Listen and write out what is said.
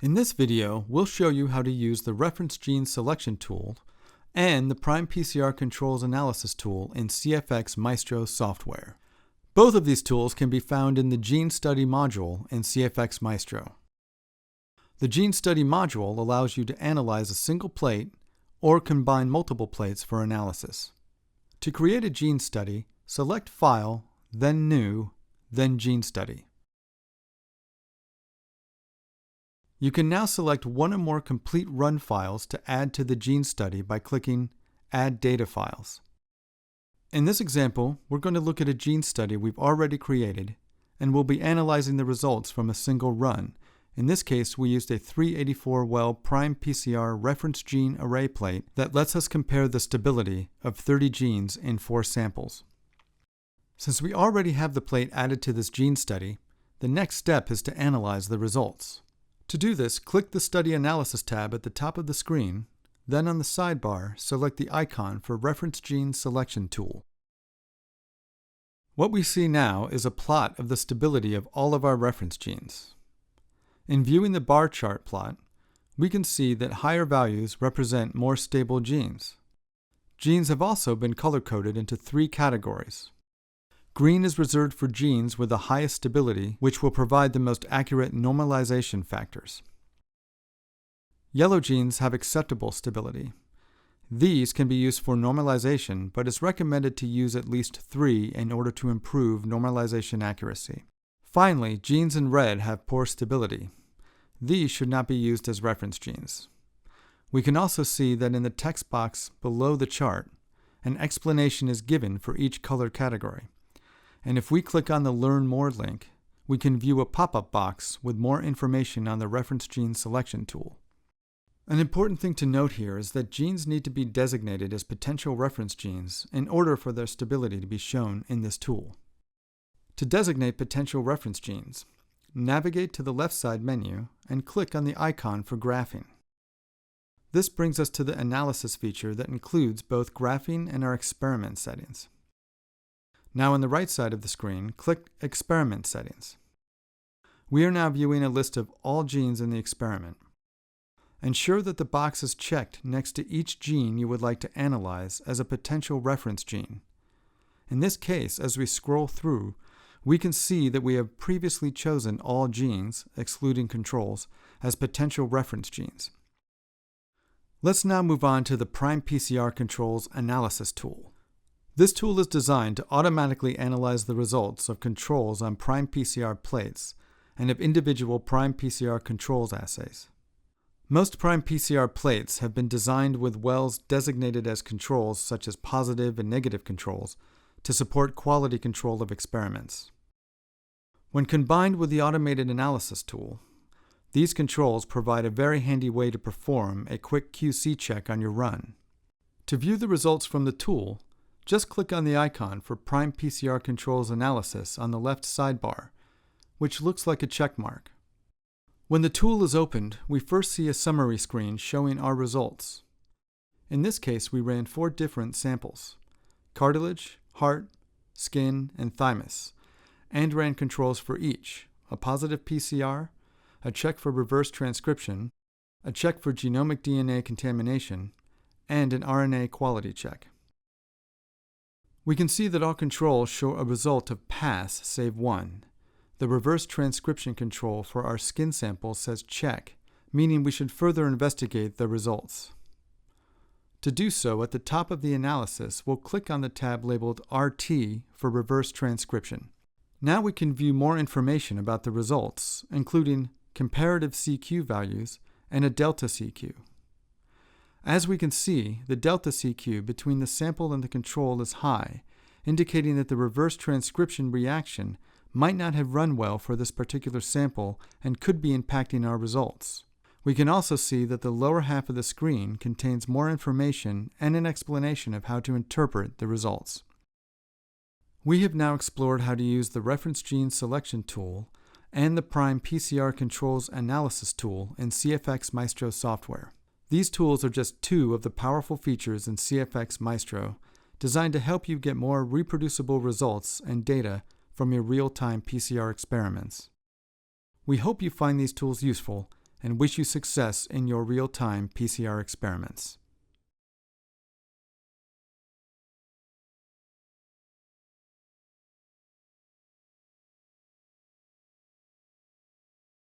In this video, we'll show you how to use the Reference Gene Selection tool and the Prime PCR Controls Analysis tool in CFX Maestro software. Both of these tools can be found in the Gene Study module in CFX Maestro. The Gene Study module allows you to analyze a single plate or combine multiple plates for analysis. To create a gene study, select File, then New, then Gene Study. You can now select one or more complete run files to add to the gene study by clicking Add Data Files. In this example, we're going to look at a gene study we've already created, and we'll be analyzing the results from a single run. In this case, we used a 384-well Prime PCR reference gene array plate that lets us compare the stability of 30 genes in 4 samples. Since we already have the plate added to this gene study, the next step is to analyze the results. To do this, click the Study Analysis tab at the top of the screen, then on the sidebar, select the icon for Reference Gene Selection tool. What we see now is a plot of the stability of all of our reference genes. In viewing the bar chart plot, we can see that higher values represent more stable genes. Genes have also been color-coded into 3 categories. Green is reserved for genes with the highest stability, which will provide the most accurate normalization factors. Yellow genes have acceptable stability. These can be used for normalization, but it's recommended to use at least 3 in order to improve normalization accuracy. Finally, genes in red have poor stability. These should not be used as reference genes. We can also see that in the text box below the chart, an explanation is given for each color category. And if we click on the Learn More link, we can view a pop-up box with more information on the Reference Gene Selection tool. An important thing to note here is that genes need to be designated as potential reference genes in order for their stability to be shown in this tool. To designate potential reference genes, navigate to the left side menu and click on the icon for graphing. This brings us to the Analysis feature that includes both graphing and our experiment settings. Now on the right side of the screen, click Experiment Settings. We are now viewing a list of all genes in the experiment. Ensure that the box is checked next to each gene you would like to analyze as a potential reference gene. In this case, as we scroll through, we can see that we have previously chosen all genes, excluding controls, as potential reference genes. Let's now move on to the Prime PCR Controls Analysis tool. This tool is designed to automatically analyze the results of controls on Prime PCR plates and of individual Prime PCR controls assays. Most Prime PCR plates have been designed with wells designated as controls such as positive and negative controls to support quality control of experiments. When combined with the automated analysis tool, these controls provide a very handy way to perform a quick QC check on your run. To view the results from the tool, just click on the icon for Prime PCR Controls Analysis on the left sidebar, which looks like a check mark. When the tool is opened, we first see a summary screen showing our results. In this case, we ran 4 different samples: cartilage, heart, skin, and thymus, and ran controls for each: a positive PCR, a check for reverse transcription, a check for genomic DNA contamination, and an RNA quality check. We can see that all controls show a result of pass save 1. The reverse transcription control for our skin sample says check, meaning we should further investigate the results. To do so, at the top of the analysis, we'll click on the tab labeled RT for reverse transcription. Now we can view more information about the results, including comparative CQ values and a delta CQ. As we can see, the delta CQ between the sample and the control is high, indicating that the reverse transcription reaction might not have run well for this particular sample and could be impacting our results. We can also see that the lower half of the screen contains more information and an explanation of how to interpret the results. We have now explored how to use the Reference Gene Selection tool and the Prime PCR Controls Analysis tool in CFX Maestro software. These tools are just 2 of the powerful features in CFX Maestro designed to help you get more reproducible results and data from your real-time PCR experiments. We hope you find these tools useful and wish you success in your real-time PCR experiments.